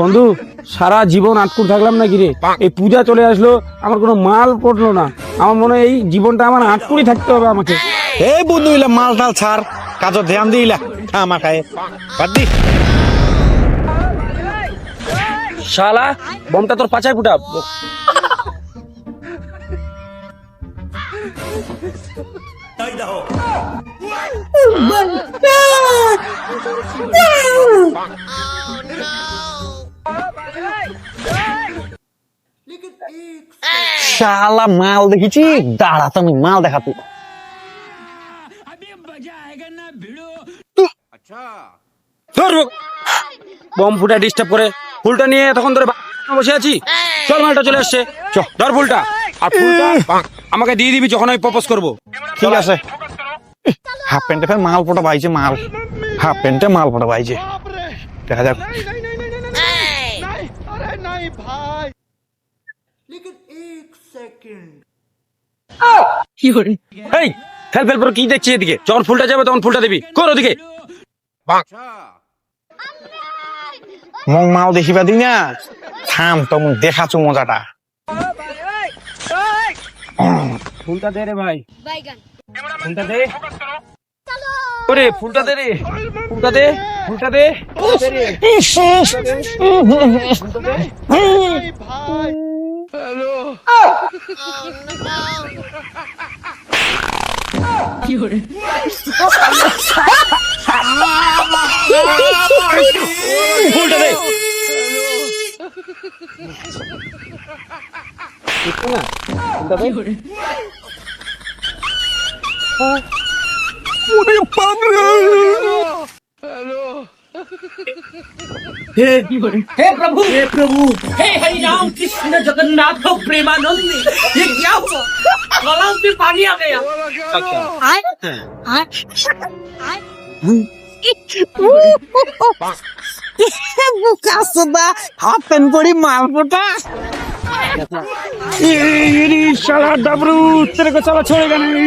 বন্ধু সারা জীবন আটকুর থাকলাম না কিরে, এই পূজা চলে আসলো, আমার কোনো মাল পড়লো না। আমার মনে হয় এই জীবনটা আমার আটকুরই থাকতে হবে আমাকে। এই বন্ধু ইলা মাল টাল ছাড়, কাজত ধ্যান দিলা আমার খায় বাদ দি। শালা বমটা তোর পাছায় ফুটা। শালা মাল দেখেছি, দাঁড়া তো আমি মাল দেখাতে। বম ফুটা ডিস্টার্ব করে, ফুলটা নিয়ে তখন ধরে বসে আছি। চল মালটা চলে আসছে, ধর ফুলটা। আর ফুলটা আমাকে দিয়ে দিবি যখন আমি প্রপোজ করবো। ঠিক আছে। হাফ প্যান্টে ফের মাল ফোটা পাইছে, মাল হাফ প্যান্টে মাল ফোটা পাইছে, দেখা যাক। এই ফেল ফেল করে কি দেখছি এদিকে? যখন ফুলটা যাবে তখন ফুলটা দিবি, কর ওদিকে। মং মাল দেখিবা দি না, থাম তো দেখাচ্ছ মজাটা। ফুলটা দে রে ভাই, ফুলটা দে। ওরে ফুলটা দে রে, ফুলটা দে, ফুলটা দে, ফুলটা দে রে। ফুলটা দে। ফুলটা দে। हे प्रभु हे हरि राम कृष्ण जगन्नाथ प्रेमानंद ये क्या हुआ? गलाव में पानी आ गया। হাফ প্যান্ট পরি মাল ফোটা। শালা ডাবরু, তেরে কো সালা छोड़ेगा नहीं।